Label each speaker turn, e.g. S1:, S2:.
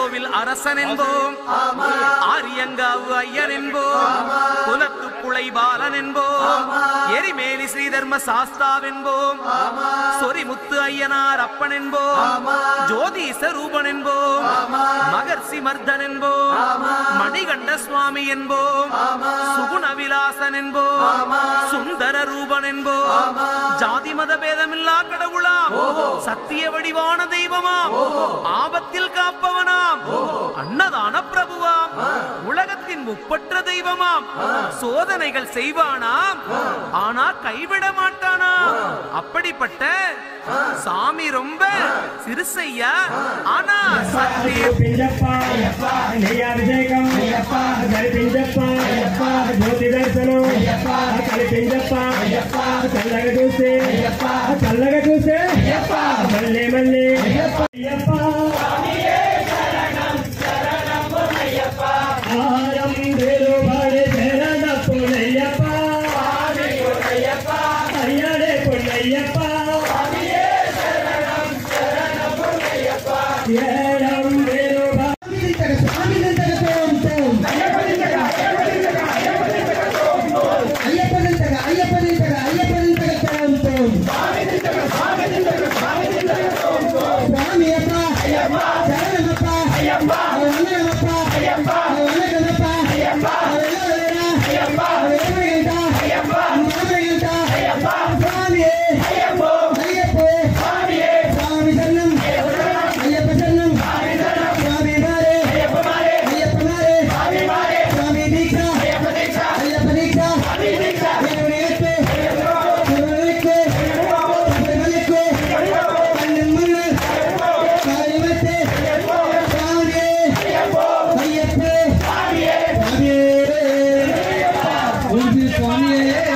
S1: கோவில் அரசன் என்போம், ஆரியங்காவு ஐயன் என்போம், குலத்து புலை பாலன் என்போம், எரிமேலி ஸ்ரீதர்ம சாஸ்தாவென்போம், சொரிமுத்து ஐயனார் அப்பன் என்போம், ஜோதிச ரூபன் என்போம், மகர்ஷி மர்தன் என்போம், மணிகண்ட சுவாமி என்போம், சுகுண விலாசன் என்போம், சுந்தர ரூபன் என்போம், ஜாதி மத பேதமில்லா கடவுளாம், சத்திய வடிவான தெய்வமாம், ஆபத்தில் காப்பவனாம், அன்னதான பிரபுவாம், உலகத்தின் முப்பற்ற தெய்வமாம், சோதனைகள் செய்வானாம் ஆனா கைவிட மாட்டானாம். அப்படிப்பட்ட சாமி ரொம்ப சிறுசையா ஆனா சத்தியம்.
S2: பிஞ்சப்பா அபிஷேகம் பிஞ்சப்பா ஜோதி தரிசனம் பிஞ்சப்பா చల్లగా చూసే మళ్ళీ మళ్ళీ ఆరం వేరు వాడే శరణ పొన్నయ్యప్ప అయ్యడే పొన్నయ్యప్ప ఏడం వేరు Swami